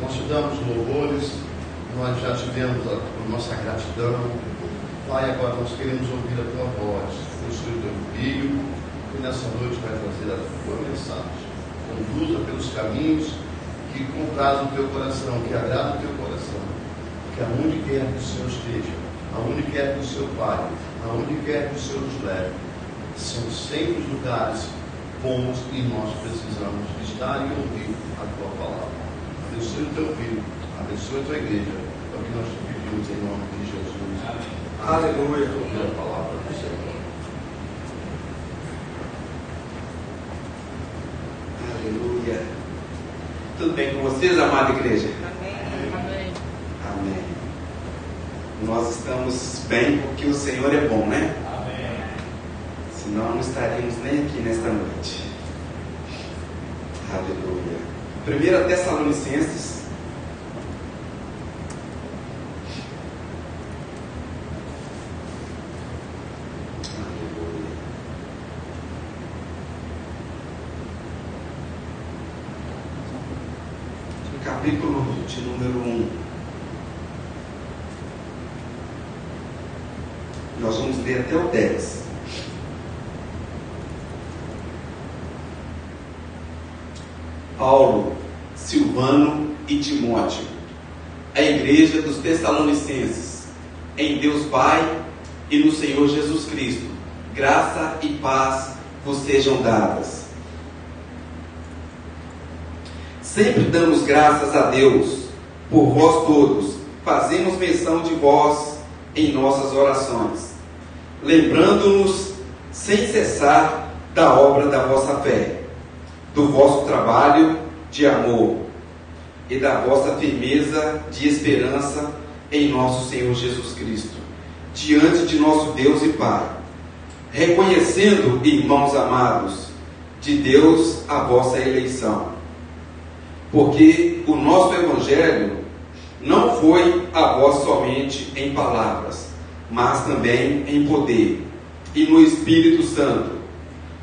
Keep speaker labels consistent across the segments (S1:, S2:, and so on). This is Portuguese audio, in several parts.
S1: Nós te damos louvores, nós já tivemos a nossa gratidão. Pai, agora nós queremos ouvir a tua voz, o Senhor teu Filho, que nessa noite vai trazer a tua mensagem. Conduza pelos caminhos que comprazem o teu coração, que agradam o teu coração, que aonde quer que o Senhor esteja, aonde quer que o seu Pai, aonde quer que o Senhor nos leve, são sempre os lugares bons e nós precisamos estar e ouvir a tua palavra. Abençoe o teu filho, abençoe a tua igreja, é o que nós te pedimos em nome de Jesus. Amém. Aleluia. Ouvir a palavra do Senhor.
S2: Aleluia. Tudo bem com vocês, amada igreja?
S3: Amém.
S2: Amém. Nós estamos bem porque o Senhor é bom, né?
S4: Amém.
S2: Senão não estaríamos nem aqui nesta noite. Aleluia. 1 Tessalonicenses. Aleluia. No capítulo de número 1. Nós vamos ler até o 10. Paulo, Silvano e Timóteo, a igreja dos Tessalonicenses, em Deus Pai e no Senhor Jesus Cristo, graça e paz vos sejam dadas. Sempre damos graças a Deus por vós todos, fazemos menção de vós em nossas orações, lembrando-nos sem cessar da obra da vossa fé, do vosso trabalho de amor e da vossa firmeza de esperança em nosso Senhor Jesus Cristo, diante de nosso Deus e Pai, reconhecendo, irmãos amados, de Deus a vossa eleição, porque o nosso Evangelho não foi a vós somente em palavras, mas também em poder e no Espírito Santo,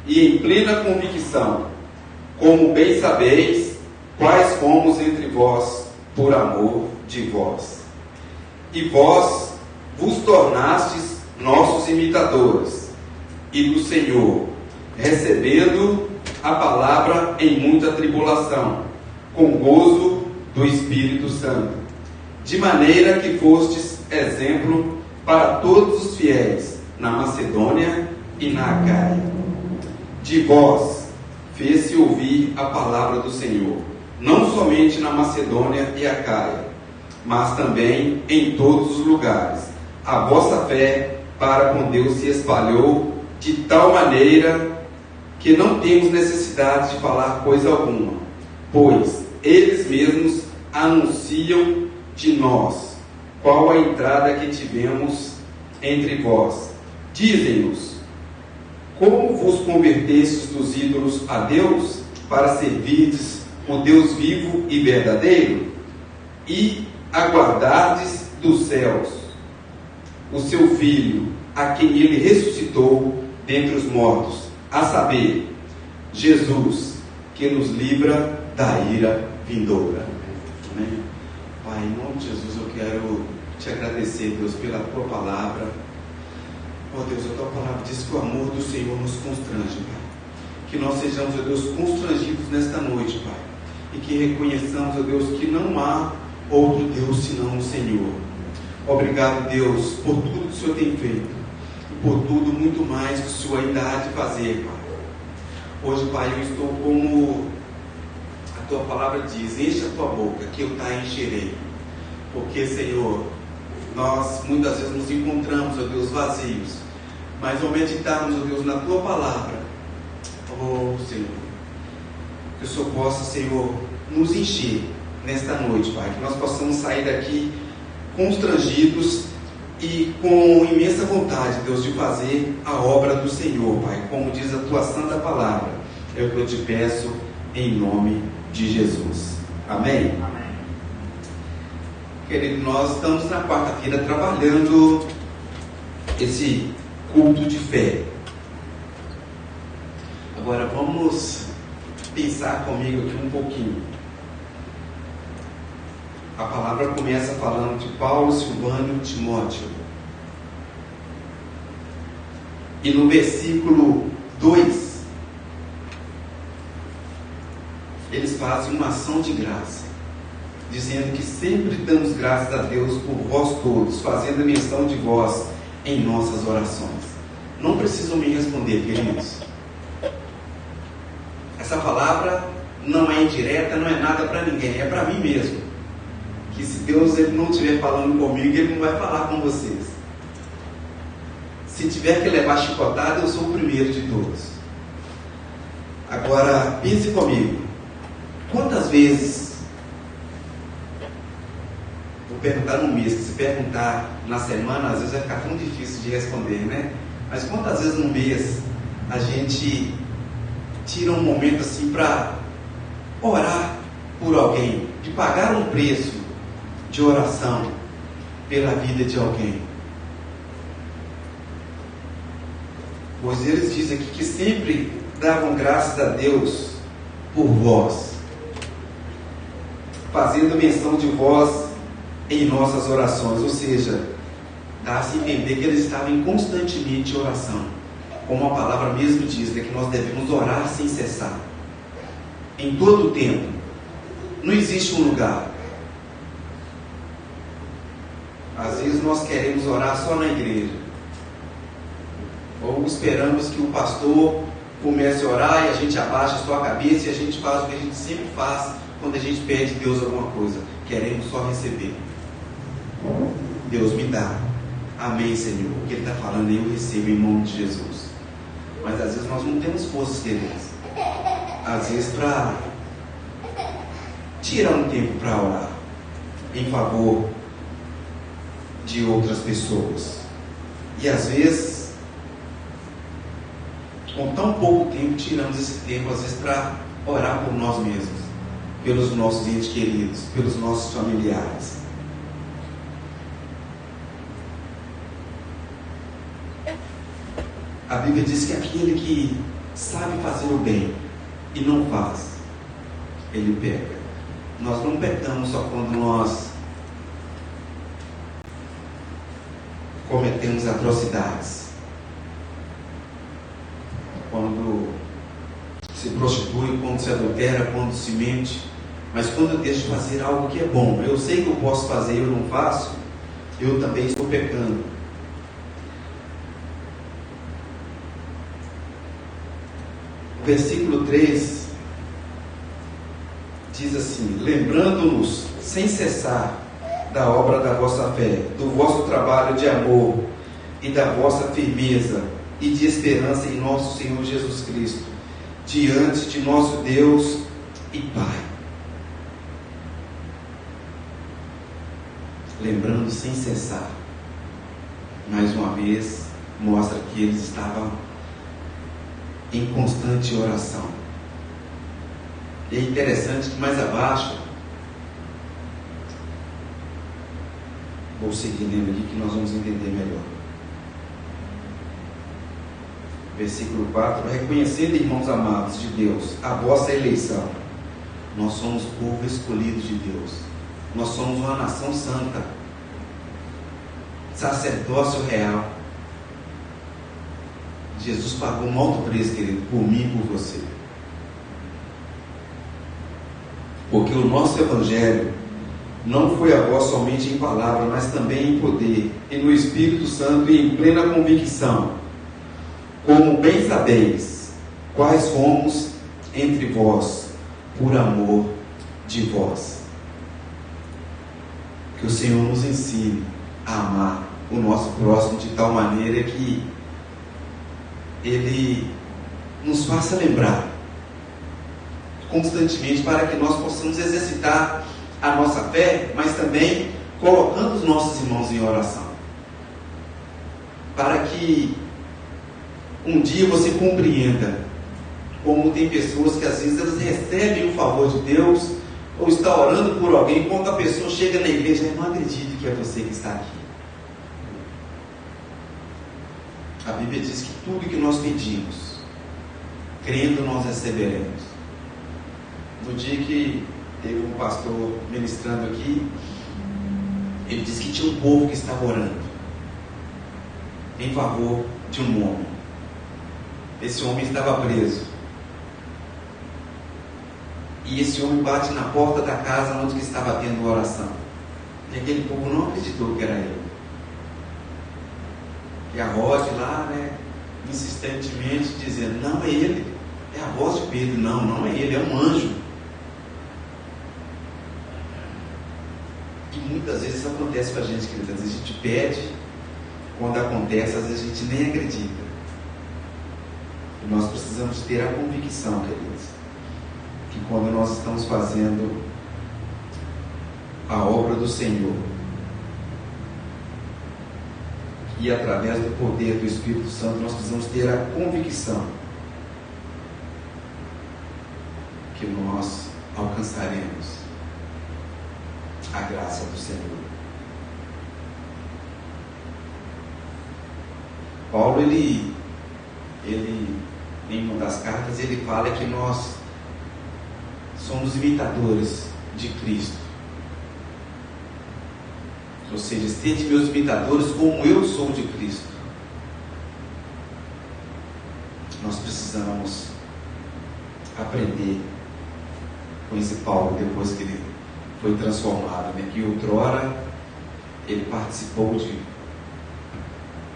S2: e em plena convicção, como bem sabeis, quais fomos entre vós por amor de vós. E vós vos tornastes nossos imitadores, e do Senhor, recebendo a palavra em muita tribulação, com gozo do Espírito Santo, de maneira que fostes exemplo para todos os fiéis na Macedônia e na Acaia. De vós fez-se ouvir a palavra do Senhor, não somente na Macedônia e Acaia, mas também em todos os lugares. A vossa fé para com Deus se espalhou de tal maneira que não temos necessidade de falar coisa alguma, pois eles mesmos anunciam de nós qual a entrada que tivemos entre vós. Dizem-nos: como vos convertestes dos ídolos a Deus, para servirdes o Deus vivo e verdadeiro, e aguardardes dos céus o seu Filho, a quem ele ressuscitou dentre os mortos, a saber, Jesus, que nos livra da ira vindoura. Amém? Pai, em nome de Jesus, eu quero te agradecer, Deus, pela tua palavra. Ó Deus, a tua palavra diz que o amor do Senhor nos constrange, Pai. Que nós sejamos, ó Deus, constrangidos nesta noite, Pai. E que reconheçamos, ó Deus, que não há outro Deus senão o Senhor. Obrigado, Deus, por tudo que o Senhor tem feito. E por tudo muito mais que o Senhor ainda há de fazer, Pai. Hoje, Pai, eu estou como a tua palavra diz: enche a tua boca, que eu te encherei. Porque, Senhor, nós muitas vezes nos encontramos, ó Deus, vazios, mas ao meditarmos, ó Deus, na tua palavra, ó Senhor, que o Senhor possa, Senhor, nos encher nesta noite, Pai, que nós possamos sair daqui constrangidos e com imensa vontade, Deus, de fazer a obra do Senhor, Pai, como diz a tua santa palavra. É o que eu te peço em nome de Jesus. Amém?
S4: Amém.
S2: Querido, nós estamos na quarta-feira trabalhando esse culto de fé. Agora vamos pensar comigo aqui um pouquinho. A palavra começa falando de Paulo, Silvano e Timóteo. E no versículo 2, eles fazem uma ação de graça, dizendo que sempre damos graças a Deus por vós todos, fazendo menção de vós em nossas orações. Não precisam me responder, queridos. Essa palavra não é indireta, não é nada para ninguém, é para mim mesmo. Que se Deus ele não estiver falando comigo, Ele não vai falar com vocês. Se tiver que levar chicotada, eu sou o primeiro de todos. Agora, pense comigo. Quantas vezes, vou perguntar no mês, que se perguntar na semana, às vezes vai ficar tão difícil de responder, né? Mas quantas vezes no mês a gente tira um momento assim para orar por alguém, de pagar um preço de oração pela vida de alguém? Pois eles dizem aqui que sempre davam graças a Deus por vós, fazendo menção de vós em nossas orações. Ou seja, dá-se a entender que eles estavam constantemente em oração. Como a palavra mesmo diz, né, que nós devemos orar sem cessar, em todo o tempo. Não existe um lugar. Às vezes nós queremos orar só na igreja, ou esperamos que o pastor comece a orar e a gente abaixa a sua cabeça e a gente faz o que a gente sempre faz quando a gente pede a Deus alguma coisa. Queremos só receber. Deus me dá. Amém, Senhor. O que Ele está falando aí eu recebo em nome de Jesus. Mas às vezes nós não temos forças, queridos. Às vezes para tirar um tempo para orar em favor de outras pessoas. E às vezes, com tão pouco tempo, tiramos esse tempo às vezes para orar por nós mesmos, pelos nossos entes queridos, pelos nossos familiares. A Bíblia diz que aquele que sabe fazer o bem e não faz, ele peca. Nós não pecamos só quando nós cometemos atrocidades, quando se prostitui, quando se adultera, quando se mente. Mas quando eu deixo de fazer algo que é bom, eu sei que eu posso fazer e eu não faço, eu também estou pecando. O versículo 3 diz assim: lembrando-nos sem cessar da obra da vossa fé, do vosso trabalho de amor e da vossa firmeza e de esperança em nosso Senhor Jesus Cristo, diante de nosso Deus e Pai. Lembrando sem cessar. Mais uma vez, mostra que eles estavam em constante oração. E é interessante que mais abaixo, vou seguir lendo aqui que nós vamos entender melhor. Versículo 4: reconhecendo, irmãos amados de Deus, a vossa eleição. Nós somos povo escolhido de Deus. Nós somos uma nação santa, sacerdócio real. Jesus pagou um alto preço, querido, por mim e por você. Porque o nosso Evangelho não foi a voz somente em palavra, mas também em poder, e no Espírito Santo e em plena convicção, como bem sabeis, quais fomos entre vós, por amor de vós. Que o Senhor nos ensine a amar o nosso próximo de tal maneira que Ele nos faça lembrar constantemente, para que nós possamos exercitar a nossa fé, mas também colocando os nossos irmãos em oração, para que um dia você compreenda como tem pessoas que às vezes elas recebem o favor de Deus, ou está orando por alguém, quando a pessoa chega na igreja, eu não acredito que é você que está aqui. A Bíblia diz que tudo que nós pedimos, crendo, nós receberemos. No dia que Teve um pastor ministrando aqui, ele disse que tinha um povo que estava orando em favor de um homem. Esse homem estava preso. E esse homem bate na porta da casa onde que estava tendo oração. E aquele povo não acreditou que era ele. E a Rod lá, insistentemente dizendo, não é ele, é a voz de Pedro. Não, não é ele, é um anjo. E muitas vezes isso acontece com a gente, queridos. Às vezes a gente pede, quando acontece, às vezes a gente nem acredita. E nós precisamos ter a convicção, queridos, que quando nós estamos fazendo a obra do Senhor, e através do poder do Espírito Santo, nós precisamos ter a convicção que nós alcançaremos a graça do Senhor. Paulo, ele em uma das cartas, ele fala que nós somos imitadores de Cristo. Ou seja, sede meus imitadores como eu sou de Cristo. Nós precisamos aprender com esse Paulo, depois que ele foi transformado, que outrora ele participou de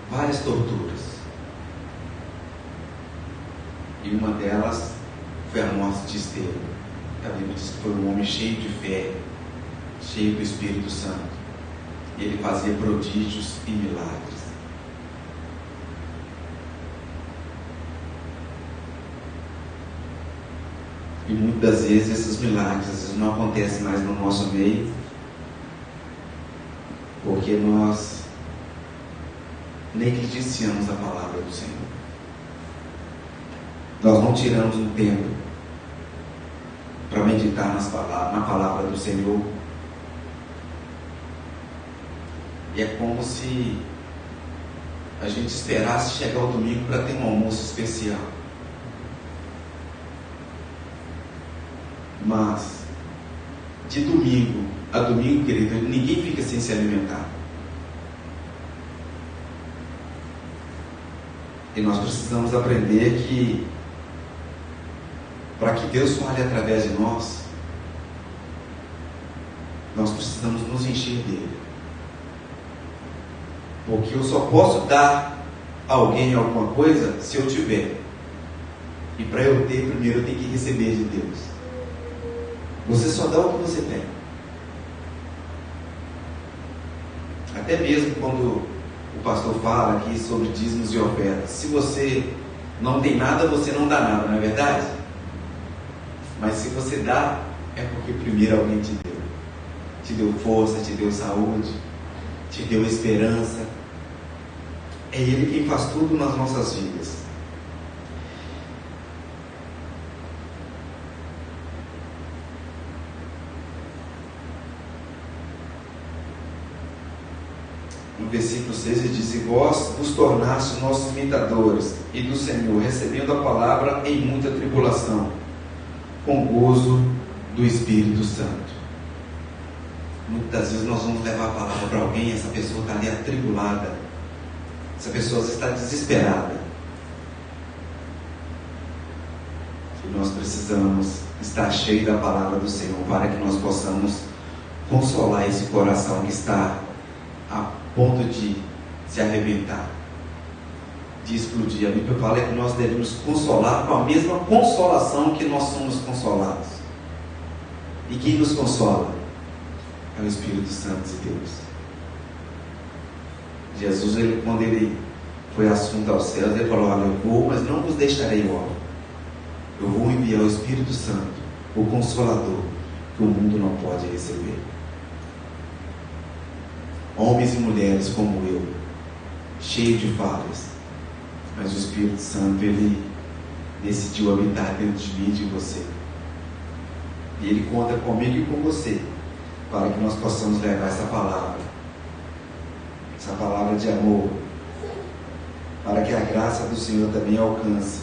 S2: várias torturas. E uma delas foi a morte de Estevão. A Bíblia diz que foi um homem cheio de fé, cheio do Espírito Santo. E ele fazia prodígios e milagres. E muitas vezes esses milagres às vezes não acontecem mais no nosso meio, porque nós negligenciamos a palavra do Senhor. Nós não tiramos um tempo para meditar na palavra do Senhor. E é como se a gente esperasse chegar ao domingo para ter um almoço especial. Mas, de domingo a domingo, querido, ninguém fica sem se alimentar. E nós precisamos aprender que, para que Deus fale através de nós, nós precisamos nos encher dele. Porque eu só posso dar a alguém alguma coisa se eu tiver. E para eu ter, primeiro eu tenho que receber de Deus. Você só dá o que você tem. Até mesmo quando o pastor fala aqui sobre dízimos e ofertas, se você não tem nada, você não dá nada, não é verdade? Mas se você dá, é porque primeiro alguém te deu. Te deu força, te deu saúde, te deu esperança. É Ele quem faz tudo nas nossas vidas. No versículo 6 ele diz: e vós vos tornaste nossos imitadores e do Senhor, recebendo a palavra em muita tribulação, com gozo do Espírito Santo. Muitas vezes nós vamos levar a palavra para alguém, essa pessoa está ali atribulada, essa pessoa está desesperada. E nós precisamos estar cheio da palavra do Senhor para que nós possamos consolar esse coração que está a ponto de se arrebentar, de explodir. A Bíblia fala que nós devemos consolar com a mesma consolação que nós somos consolados. E quem nos consola? É o Espírito Santo de Deus. Jesus, quando ele foi assunto aos céus, ele falou: olha, eu vou, mas não vos deixarei órfãos. Eu vou enviar o Espírito Santo, o Consolador, que o mundo não pode receber. Homens e mulheres como eu, cheios de falhas, mas o Espírito Santo, ele decidiu habitar dentro de mim e de você. E ele conta comigo e com você, para que nós possamos levar essa palavra de amor, para que a graça do Senhor também alcance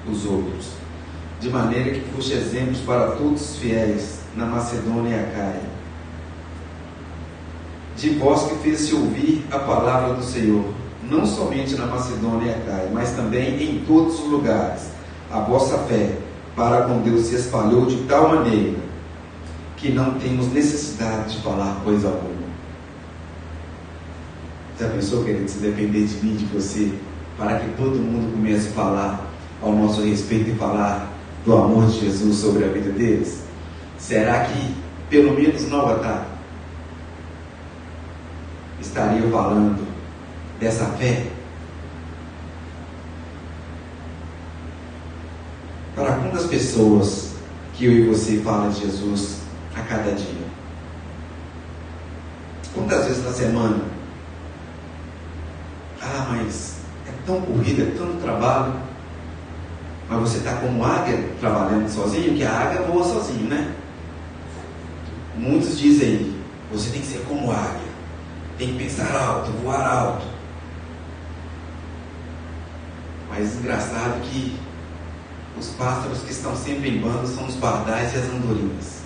S2: os outros. de maneira que foste exemplos para todos os fiéis na Macedônia e Acaia. De vós que fez-se ouvir a palavra do Senhor, não somente na Macedônia e Acaia, mas também em todos os lugares, a vossa fé para com Deus se espalhou de tal maneira que não temos necessidade de falar coisa alguma. Já pensou, querido, se depender de mim, de você, para que todo mundo comece a falar ao nosso respeito e falar do amor de Jesus sobre a vida deles? Será que, pelo menos no Avatar, estaria falando dessa fé? Para quantas pessoas que eu e você fala de Jesus a cada dia? Quantas vezes na semana? Ah, mas é tão corrida, é tanto trabalho. Mas você está como águia trabalhando sozinho, que a águia voa sozinho, né? Muitos dizem, você tem que ser como águia, tem que pensar alto, voar alto. Mas engraçado que os pássaros que estão sempre em bando são os pardais e as andorinhas.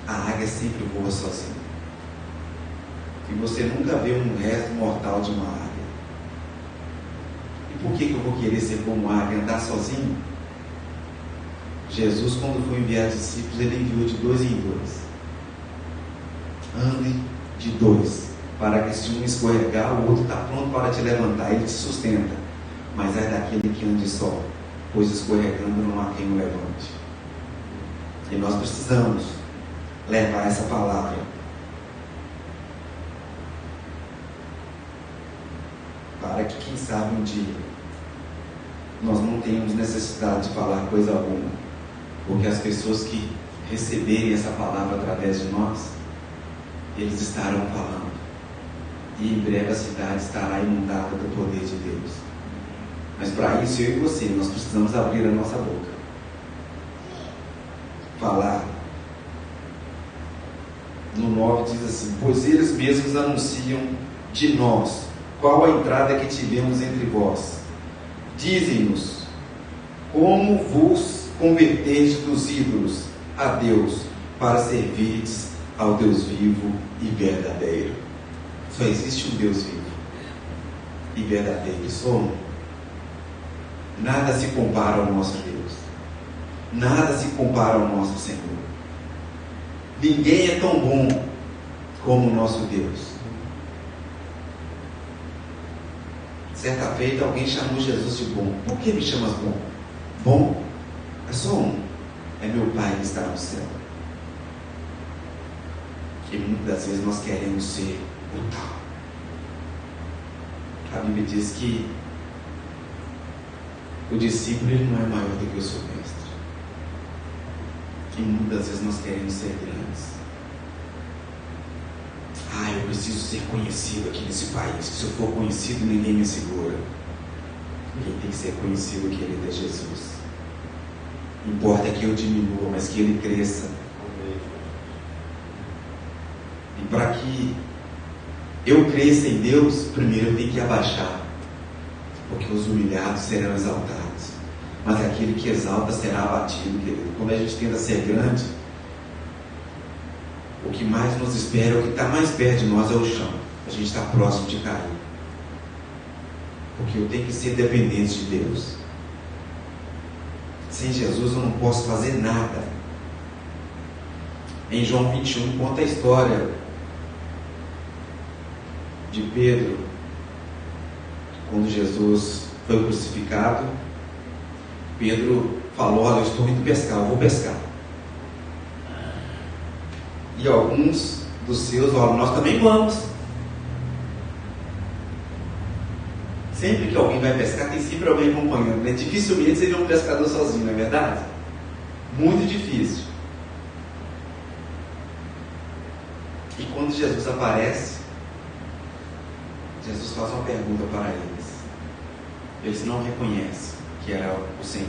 S2: A águia sempre voa sozinha. E você nunca vê um resto mortal de uma águia. E por que eu vou querer ser como águia, andar sozinho? Jesus, quando foi enviar discípulos, ele enviou de 2 em 2. Ande de 2, para que se um escorregar, o outro está pronto para te levantar, ele te sustenta. Mas é daquele que ande só, pois escorregando não há quem o levante. E nós precisamos levar essa palavra para que, quem sabe, um dia nós não tenhamos necessidade de falar coisa alguma, porque as pessoas que receberem essa palavra através de nós, eles estarão falando, e em breve a cidade estará inundada do poder de Deus. Mas para isso, eu e você, nós precisamos abrir a nossa boca, falar. No 9 diz assim: pois eles mesmos anunciam de nós qual a entrada que tivemos entre vós. Dizem-nos como vos converteis dos ídolos a Deus, para servirdes ao Deus vivo e verdadeiro. Só existe um Deus vivo e verdadeiro, e só um. Nada se compara ao nosso Deus, nada se compara ao nosso Senhor. Ninguém é tão bom como o nosso Deus. Certa feita alguém chamou Jesus de bom. Por que me chamas bom? Bom é só um, é meu Pai que está no céu. E muitas das vezes nós queremos ser o tal. A Bíblia diz que o discípulo, ele não é maior do que o seu mestre. E muitas vezes nós queremos ser grandes. Ah, eu preciso ser conhecido aqui nesse país. Se eu for conhecido, ninguém me segura. Quem tem que ser conhecido, querido, é Jesus. Importa que eu diminua, mas que Ele cresça. E para que eu cresça em Deus, primeiro eu tenho que abaixar, porque os humilhados serão exaltados, mas aquele que exalta será abatido, querido. Quando a gente tenta ser grande, o que mais nos espera, o que está mais perto de nós é o chão. A gente está próximo de cair, porque eu tenho que ser dependente de Deus. Sem Jesus eu não posso fazer nada. Em João 21 conta a história de Pedro, quando Jesus foi crucificado. Pedro falou: olha, eu estou indo pescar, eu vou pescar. E alguns dos seus, olha, nós também vamos. Sempre que alguém vai pescar, tem sempre alguém acompanhando, né? Dificilmente você vê um pescador sozinho, não é verdade? Muito difícil. E quando Jesus aparece, Jesus faz uma pergunta para eles. Eles não reconhecem que era o Senhor.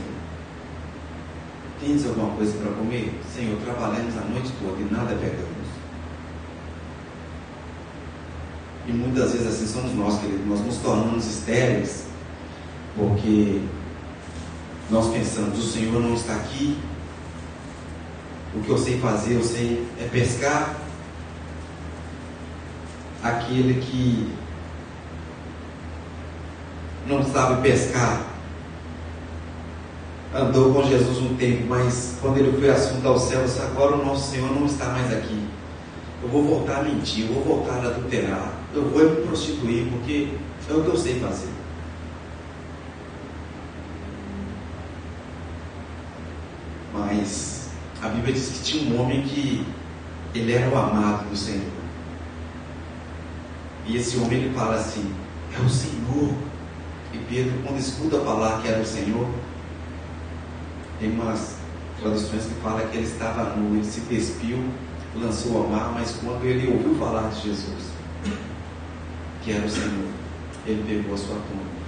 S2: Tens alguma coisa para comer? Senhor, trabalhamos a noite toda e nada pegamos. E muitas vezes assim somos nós, queridos. Nós nos tornamos estéreis porque nós pensamos, o Senhor não está aqui, o que eu sei fazer, eu sei é pescar. Aquele que não sabe pescar, andou com Jesus um tempo, mas quando ele foi assunto aos céus, agora o nosso Senhor não está mais aqui. Eu vou voltar a mentir, eu vou voltar a adulterar, eu vou me prostituir, porque é o que eu sei fazer. Mas a Bíblia diz que tinha um homem que ele era o amado do Senhor. E esse homem, ele fala assim, é o Senhor. E Pedro, quando escuta falar que era o Senhor, tem umas traduções que falam que ele estava nu, ele se despiu, lançou ao mar, mas quando ele ouviu falar de Jesus, que era o Senhor, ele pegou a sua túnica,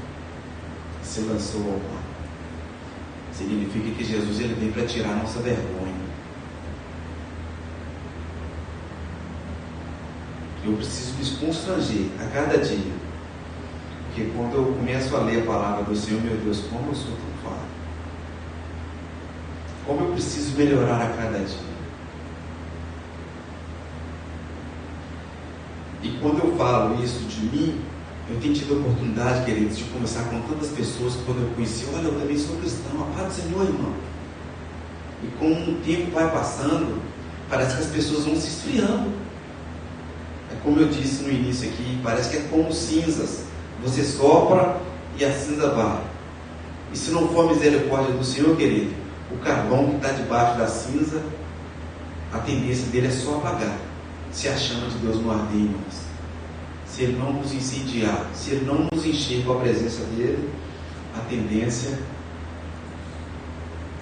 S2: se lançou ao mar. Significa que Jesus, ele vem para tirar a nossa vergonha. Eu preciso me constranger a cada dia, porque quando eu começo a ler a palavra do Senhor, meu Deus, como eu sou tão falho, como eu preciso melhorar a cada dia. E quando eu falo isso de mim, eu tenho tido a oportunidade, queridos, de conversar com tantas pessoas que quando eu conheci, olha, eu também sou cristão, a paz do Senhor, irmão. E com o tempo vai passando, parece que as pessoas vão se esfriando. É como eu disse no início aqui, parece que é como cinzas. Você sopra e a cinza vai. E se não for a misericórdia do Senhor, querido, o carvão que está debaixo da cinza, a tendência dele é só apagar, se a chama de Deus não arder em nós. Se Ele não nos incendiar, se Ele não nos encher com a presença dEle, a tendência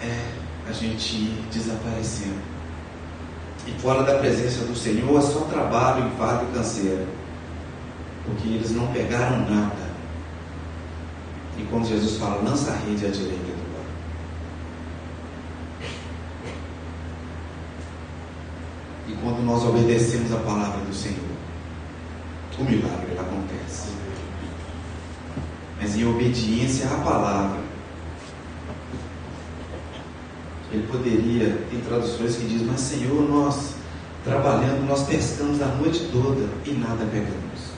S2: é a gente ir desaparecendo. E fora da presença do Senhor é só trabalho, enfado e canseira, porque eles não pegaram nada. E quando Jesus fala, lança a rede à direita do mar. E quando nós obedecemos a palavra do Senhor, o milagre acontece. Mas em obediência à palavra, ele poderia, tem traduções que dizem, mas Senhor, nós trabalhando, nós pescamos a noite toda e nada pegamos.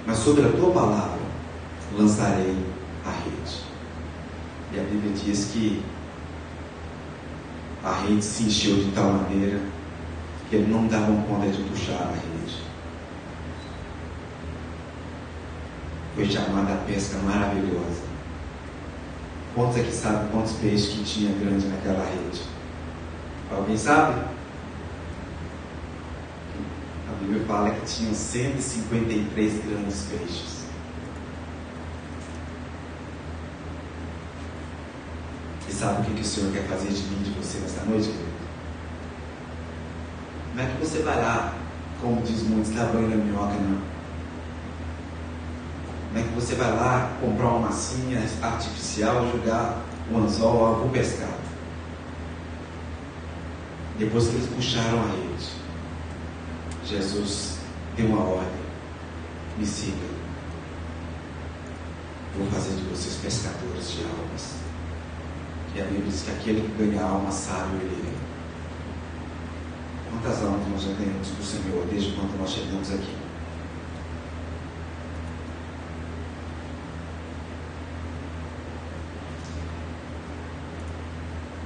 S2: Mas sobre a tua palavra lançarei a rede. E a Bíblia diz que a rede se encheu de tal maneira que eles não davam conta de puxar a rede. Foi chamada a pesca maravilhosa. Quantos aqui sabem quantos peixes que tinha grande naquela rede? Alguém sabe? A Bíblia fala que tinham 153 grandes peixes. E sabe o que o Senhor quer fazer de mim, de você nessa noite, querido? Não é que você vai lá, como diz muitos, dar banho na minhoca, não. Não é que você vai lá comprar uma massinha artificial, jogar um anzol, vou pescar. Depois que eles puxaram a rede, Jesus deu uma ordem: me siga, vou fazer de vocês pescadores de almas. E a Bíblia diz que aquele que ganha a alma sábio ele é. Quantas almas nós já ganhamos do Senhor desde quando nós chegamos aqui?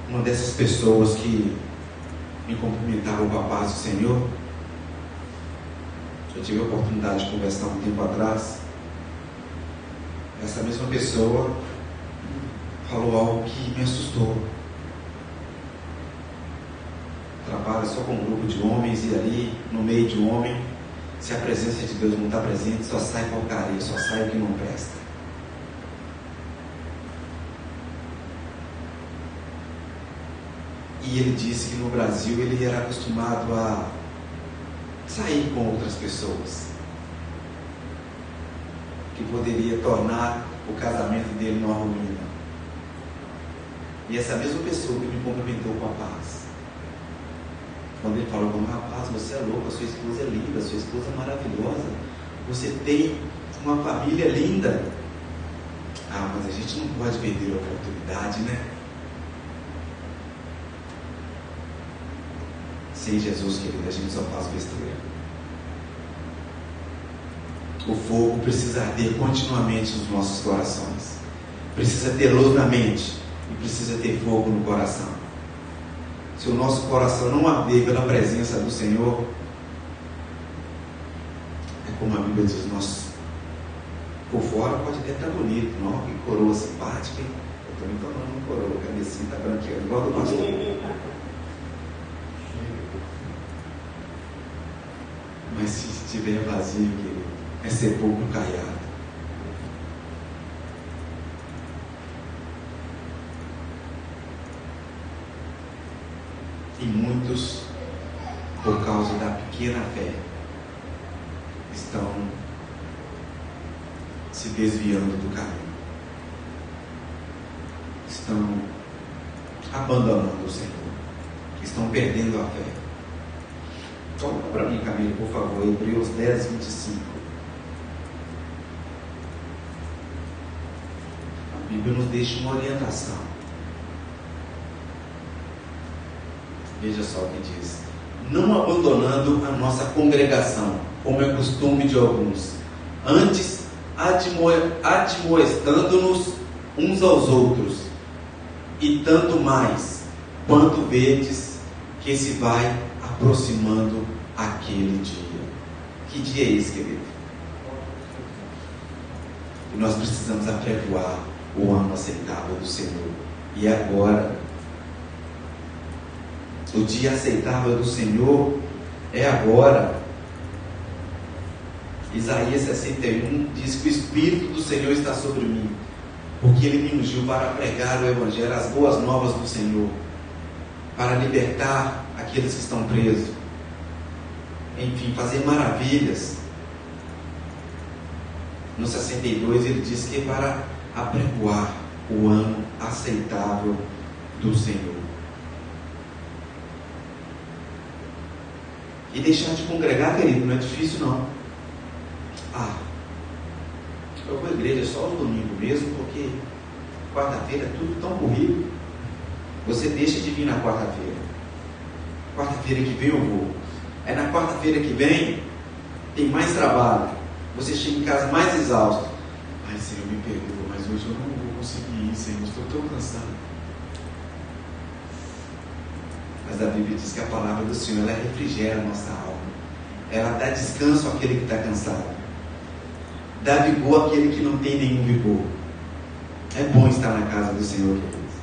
S2: Uma dessas pessoas que me cumprimentaram com a paz do Senhor, eu tive a oportunidade de conversar um tempo atrás. Essa mesma pessoa falou algo que me assustou. Trabalha só com um grupo de homens e ali, no meio de um homem, se a presença de Deus não está presente, só sai porcaria, só sai o que não presta. E ele disse que no Brasil ele era acostumado a sair com outras pessoas, que poderia tornar o casamento dele numa ruína. E essa mesma pessoa que me cumprimentou com a paz, quando ele falou com rapaz, você é louco, sua esposa é linda, sua esposa é maravilhosa, você tem uma família linda. Ah, mas a gente não pode perder a oportunidade, né? Sem Jesus, querido, a gente só faz besteira. O fogo precisa arder continuamente nos nossos corações. Precisa ter luz na mente e precisa ter fogo no coração. Se o nosso coração não arder pela presença do Senhor, é como a Bíblia diz, por fora pode até estar bonito, não? Que coroa simpática, hein? Eu também estou falando coroa, cabecinha está branqueando, igual do pastor. Mas se estiver vazio, querido, é sepulcro caiado. E muitos, por causa da pequena fé, estão se desviando do caminho. Estão abandonando o Senhor. Estão perdendo a fé. Toma para mim, Camila, por favor, Hebreus 10, 25. A Bíblia nos deixa uma orientação. Veja só o que diz: não abandonando a nossa congregação, como é costume de alguns, antes admoestando-nos uns aos outros, e tanto mais, quanto vedes que se vai aproximando aquele dia. Que dia é esse, querido? E nós precisamos apregoar o ano aceitável do Senhor. E agora, o dia aceitável do Senhor é agora. Isaías 61 diz que o Espírito do Senhor está sobre mim, porque Ele me ungiu para pregar o Evangelho, as boas novas do Senhor, para libertar aqueles que estão presos, enfim, fazer maravilhas. No 62 ele diz que é para apregoar o ano aceitável do Senhor. E deixar de congregar, querido, não é difícil não. Eu vou à igreja só no domingo mesmo, porque quarta-feira é tudo tão corrido. Você deixa de vir na quarta-feira. Quarta-feira que vem eu vou. Aí na quarta-feira que vem tem mais trabalho. Você chega em casa mais exausto. Ai, Senhor, me perdoa, mas hoje eu não vou conseguir ir, Senhor, estou tão cansado. Mas a Bíblia diz que a palavra do Senhor, ela refrigera a nossa alma. Ela dá descanso àquele que está cansado. Dá vigor àquele que não tem nenhum vigor. É bom estar na casa do Senhor, queridos.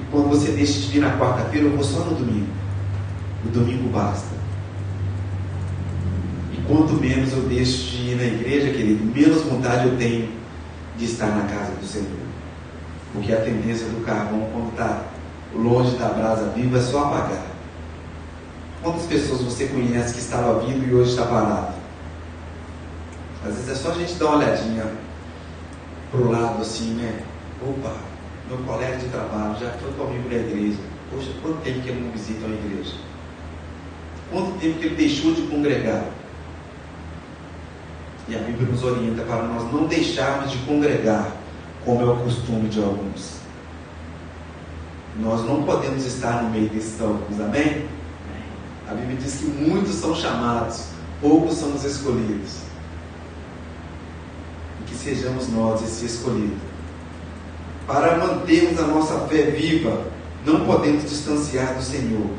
S2: E quando você deixa de vir na quarta-feira, eu vou só no domingo. O domingo basta. E quanto menos eu deixo de ir na igreja, querido, menos vontade eu tenho de estar na casa do Senhor. Porque a tendência do carvão, quando está longe da brasa viva, é só apagar. Quantas pessoas você conhece que estava vivo e hoje está parado? Às vezes é só a gente dar uma olhadinha pro lado assim, né? Opa, meu colega de trabalho já foi comigo na igreja. Poxa, quanto tempo que ele não visita uma igreja? Quanto tempo que ele deixou de congregar? E a Bíblia nos orienta para nós não deixarmos de congregar, como é o costume de alguns. Nós não podemos estar no meio desses alguns, amém? A Bíblia diz que muitos são chamados, poucos são os escolhidos. E que sejamos nós esse escolhido. Para mantermos a nossa fé viva, não podemos distanciar do Senhor.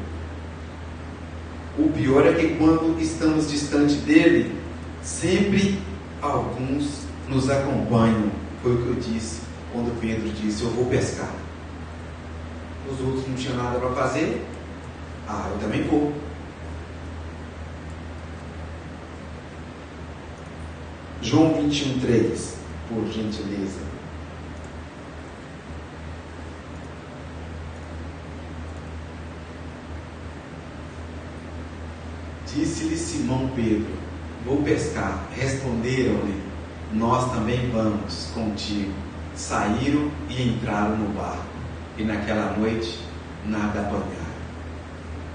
S2: O pior é que quando estamos distante dele, sempre alguns nos acompanham. Foi o que eu disse quando Pedro disse: eu vou pescar. Os outros não tinham nada para fazer. Eu também vou. João 21:3, por gentileza. Disse-lhe Simão Pedro: vou pescar. Responderam-lhe: nós também vamos contigo. Saíram e entraram no barco, e naquela noite nada apanharam.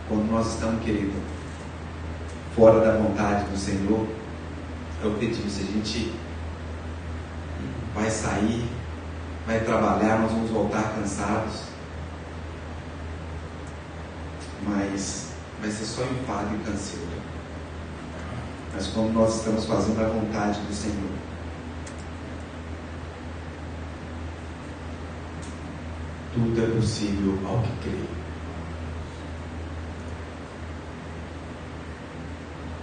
S2: Quando nós estamos, querido, fora da vontade do Senhor, é o que eu disse, a gente vai sair, vai trabalhar, nós vamos voltar cansados, mas vai ser só enfado e canseira. Mas como nós estamos fazendo a vontade do Senhor, tudo é possível ao que crê.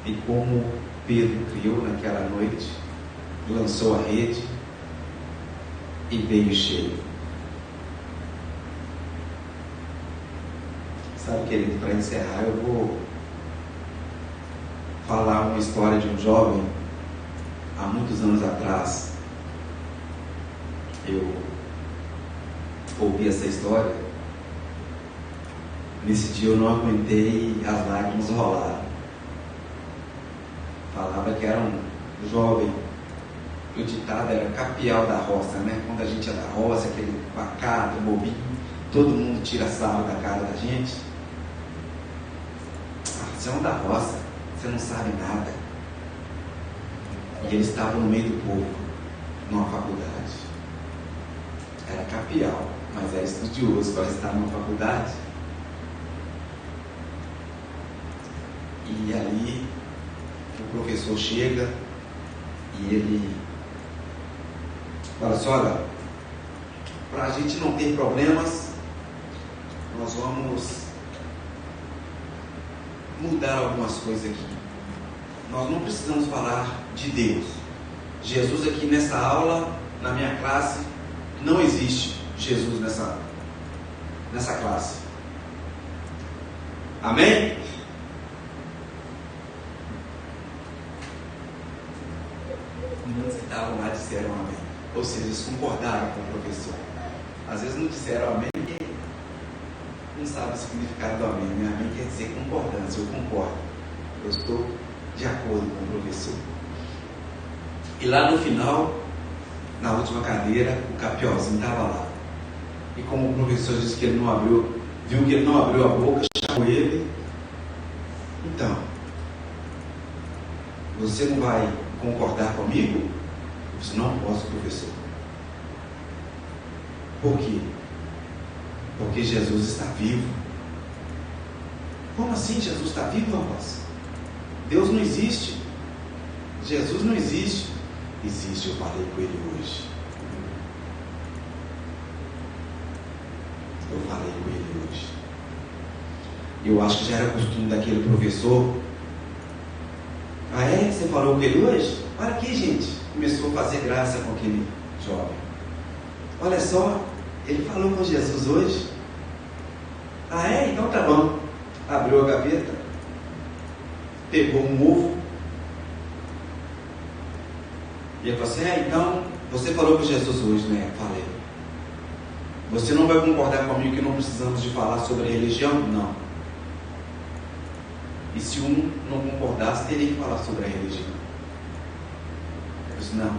S2: E como Pedro criou naquela noite, lançou a rede e veio cheio. Sabe, querido, para encerrar, eu vou falar uma história de um jovem. Há muitos anos atrás, eu ouvi essa história. Nesse dia eu não aguentei, as lágrimas rolaram. Falava que era um jovem, o ditado era capial da roça, né? Quando a gente é da roça, aquele pacato, bobinho, todo mundo tira sarro da cara da gente. Você é um da roça, você não sabe nada. E ele estava no meio do povo, numa faculdade. Era capial, mas era estudioso para estar numa faculdade. E ali o professor chega e ele fala assim: olha, para a gente não ter problemas, nós vamos mudar algumas coisas aqui. Nós não precisamos falar de Deus. Jesus aqui nessa aula, na minha classe, não existe Jesus nessa classe. Amém? Muitos que estavam lá disseram amém. Ou seja, eles concordaram com o professor. Às vezes não disseram amém porque não sabe o significado do amém. Amém quer dizer concordância. Eu concordo. Eu estou de acordo com o professor. E lá no final, na última cadeira, o capiolzinho estava lá. E como o professor disse que ele não abriu, viu que ele não abriu a boca, chamou ele. Então, você não vai concordar comigo? Eu disse: não posso, professor. Por quê? Porque Jesus está vivo. Como assim Jesus está vivo, rapaz? Deus não existe. Jesus não existe. Existe, eu falei com ele hoje. Eu falei com ele hoje. Eu acho que já era costume daquele professor. Ah, é? Você falou com ele hoje? Olha aqui, gente. Começou a fazer graça com aquele jovem. Olha só, ele falou com Jesus hoje. Ah, é? Então tá bom. Abriu a gaveta, pegou um ovo e ele falou assim: então você falou com Jesus hoje, né? Falei. Você não vai concordar comigo que não precisamos de falar sobre a religião? Não. E se um não concordasse, teria que falar sobre a religião. Eu disse: não,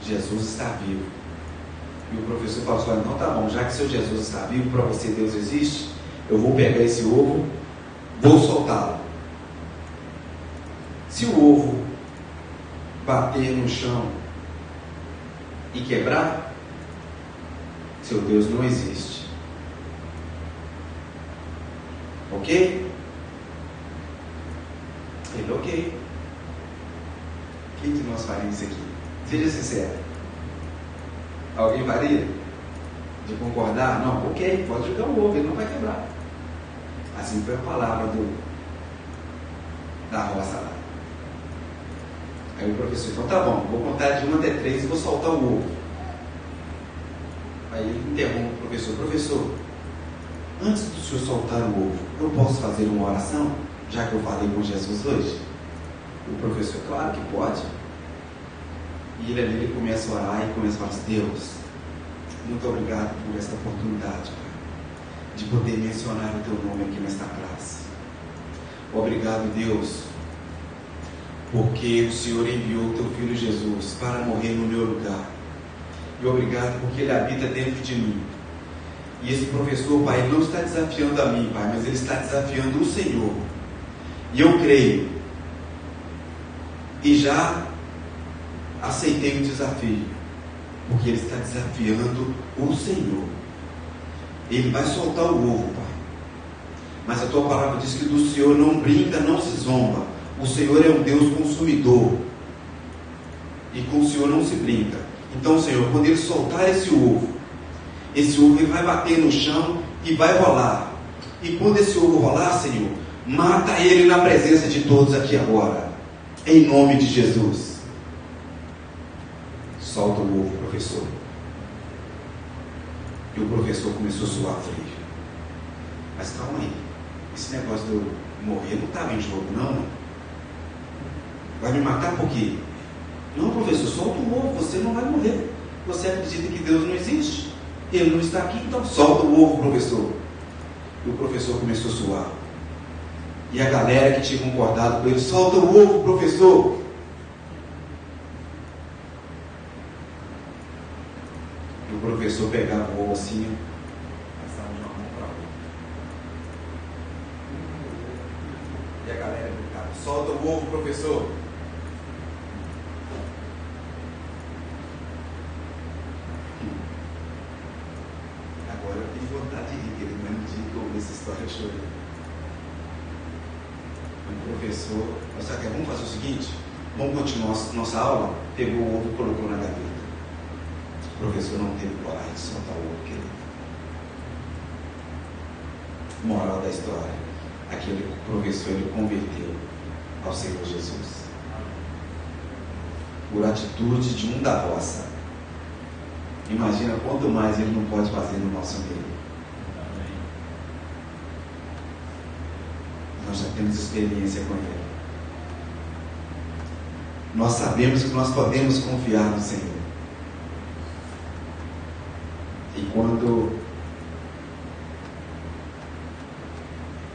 S2: Jesus está vivo. E o professor falou assim: então tá bom, já que seu Jesus está vivo, para você Deus existe, eu vou pegar esse ovo, vou soltá-lo. Se o ovo bater no chão e quebrar, seu Deus não existe. Ok? Ele: ok. Quem de nós faria isso aqui? Seja sincero. Alguém faria? De concordar? Não, ok, pode jogar o ovo, ele não vai quebrar. Assim foi a palavra da roça lá. Aí o professor: então tá bom, vou contar de 1 até 3 e vou soltar o ovo. Aí ele interrompe o professor: professor, antes do senhor soltar o ovo, eu posso fazer uma oração, já que eu falei com Jesus hoje? O professor: claro que pode. E ele começa a orar e começa a falar assim: Deus, muito obrigado por esta oportunidade, Pai, de poder mencionar o teu nome aqui nesta classe. Obrigado, Deus, porque o Senhor enviou o teu Filho Jesus para morrer no meu lugar. E obrigado porque ele habita dentro de mim. E esse professor, Pai, ele não está desafiando a mim, Pai, mas ele está desafiando o Senhor. E eu creio. E já aceitei o desafio. Porque ele está desafiando o Senhor. Ele vai soltar o ovo, Pai. Mas a tua palavra diz que do Senhor não brinca, não se zomba. O Senhor é um Deus consumidor. E com o Senhor não se brinca. Então, Senhor, quando ele soltar esse ovo ele vai bater no chão e vai rolar. E quando esse ovo rolar, Senhor, mata ele na presença de todos aqui agora. Em nome de Jesus. Solta o ovo, professor. E o professor começou a suar frio. Mas calma aí. Esse negócio de eu morrer não estava em jogo, não. Vai me matar por quê? Não, professor, solta o ovo, você não vai morrer. Você acredita que Deus não existe? Ele não está aqui, então solta o ovo, professor. E o professor começou a suar. E a galera que tinha concordado com ele, solta o ovo, professor. E o professor pegava o ovo assim, passava de uma mão para outra. E a galera gritava, solta o ovo, professor. Agora eu tenho vontade de rir, porque no mesmo dia que eu ouvi essa história eu chorei. O professor, vamos fazer o seguinte, vamos continuar nossa aula. Pegou o ovo e colocou na gaveta. O professor não teve coragem de soltar o ovo, querido. Moral da história, aquele professor ele converteu ao Senhor Jesus por atitude de um da roça. Imagina quanto mais ele não pode fazer no nosso meio. Nós já temos experiência com ele. Nós sabemos que nós podemos confiar no Senhor. E quando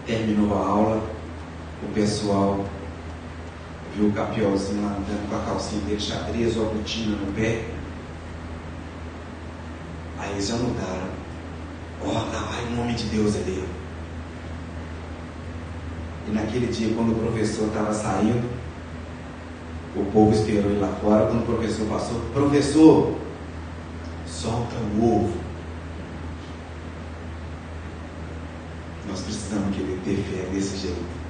S2: terminou a aula, o pessoal viu o Capiolzinho lá andando com a calcinha dele xadrez ou a botina no pé. Aí eles já notaram. Lá vai o nome de Deus ali. E naquele dia, quando o professor estava saindo, o povo esperou ele lá fora. Quando o professor passou, professor, solta o ovo. Nós precisamos querer ter fé desse jeito.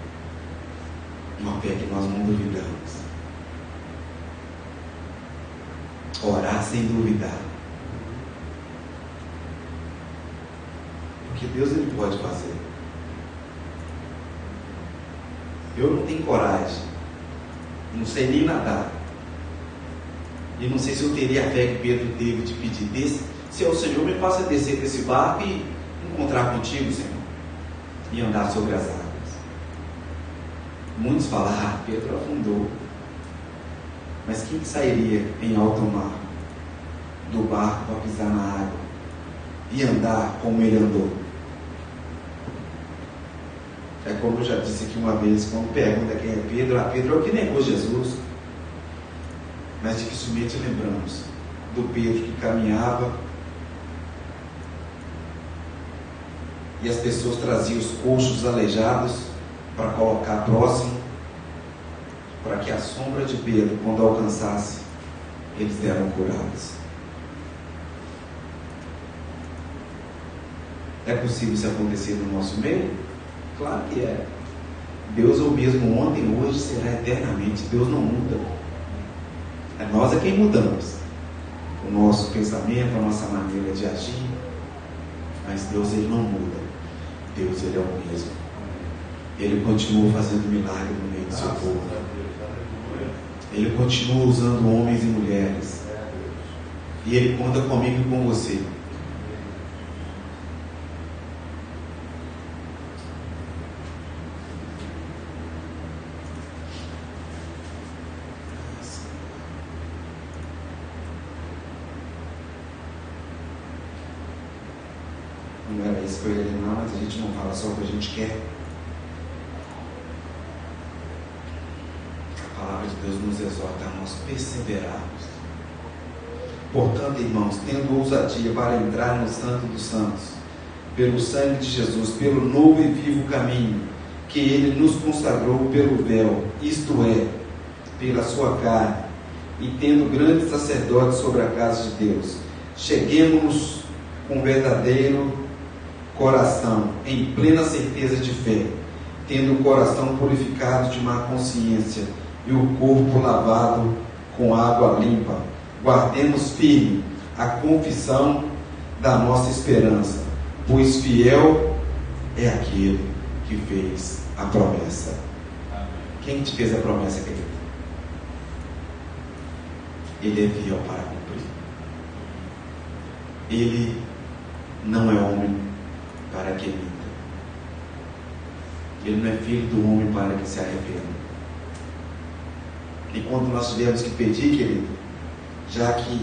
S2: Uma fé que nós não duvidamos. Orar sem duvidar. Porque Deus ele pode fazer. Eu não tenho coragem. Não sei nem nadar. E não sei se eu teria a fé que Pedro teve de pedir desse. Se o Senhor me faça descer desse barco e encontrar contigo, Senhor. E andar sobre as águas. Muitos falaram, Pedro afundou. Mas quem que sairia em alto mar do barco para pisar na água e andar como ele andou? É como eu já disse aqui uma vez, quando pergunta quem é Pedro, Pedro é o que negou Jesus. Mas dificilmente lembramos do Pedro que caminhava e as pessoas traziam os coxos aleijados para colocar próximo, para que a sombra de Pedro, quando alcançasse, eles eram curados. É possível isso acontecer no nosso meio? Claro que é. Deus é o mesmo ontem, hoje, será eternamente. Deus não muda. Nós é quem mudamos. O nosso pensamento, a nossa maneira de agir. Mas Deus ele não muda. Deus ele é o mesmo. Ele continua fazendo milagre no meio do seu povo. Ele continua usando homens e mulheres. E Ele conta comigo e com você. Não era isso que eu ia ler, não, mas a gente não fala só o que a gente quer. A palavra de Deus nos exorta a nós perseverarmos. Portanto, irmãos, tendo ousadia para entrar no Santo dos Santos, pelo sangue de Jesus, pelo novo e vivo caminho que Ele nos consagrou pelo véu, isto é, pela sua carne, e tendo grandes sacerdotes sobre a casa de Deus, cheguemos-nos com verdadeiro coração, em plena certeza de fé, tendo o coração purificado de má consciência e o corpo lavado com água limpa. Guardemos firme a confissão da nossa esperança, pois fiel é aquele que fez a promessa. Amém. Quem te fez a promessa, querido? Ele é fiel para cumprir. Ele não é homem para que minta. Ele não é filho do homem para que se arrependa. E quando nós tivermos que pedir, querido, já que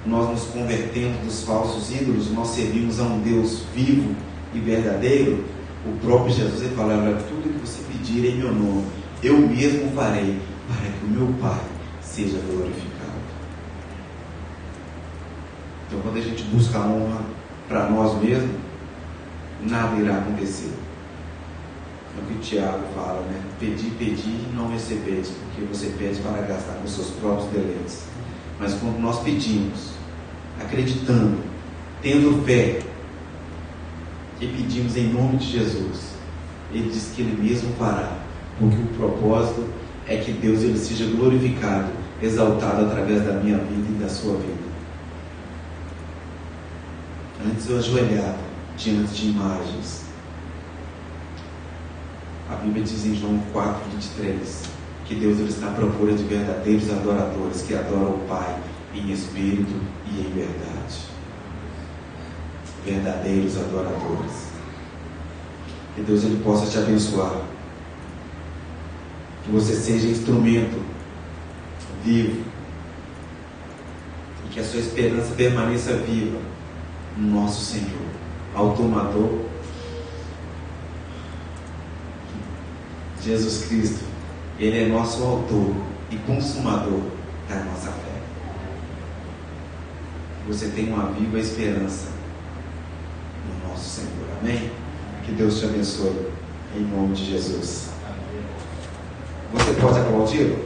S2: nós nos convertemos dos falsos ídolos, nós servimos a um Deus vivo e verdadeiro, o próprio Jesus ele fala: olha, tudo que você pedir em meu nome, eu mesmo farei, para que o meu Pai seja glorificado. Então, quando a gente busca a honra para nós mesmos, nada irá acontecer. É o que o Tiago fala, né? Pedir e não recebeis, porque você pede para gastar com seus próprios deleites. Mas quando nós pedimos, acreditando, tendo fé, e pedimos em nome de Jesus, Ele diz que Ele mesmo fará, porque o propósito é que Deus ele seja glorificado, exaltado através da minha vida e da sua vida. Antes eu ajoelhava diante de imagens. A Bíblia diz em João 4:23 que Deus ele está à procura de verdadeiros adoradores que adoram o Pai em espírito e em verdade. Verdadeiros adoradores. Que Deus ele possa te abençoar. Que você seja instrumento vivo. E que a sua esperança permaneça viva no nosso Senhor, automador Jesus Cristo. Ele é nosso autor e consumador da nossa fé. Você tem uma viva esperança no nosso Senhor. Amém? Que Deus te abençoe em nome de Jesus. Você pode aplaudir?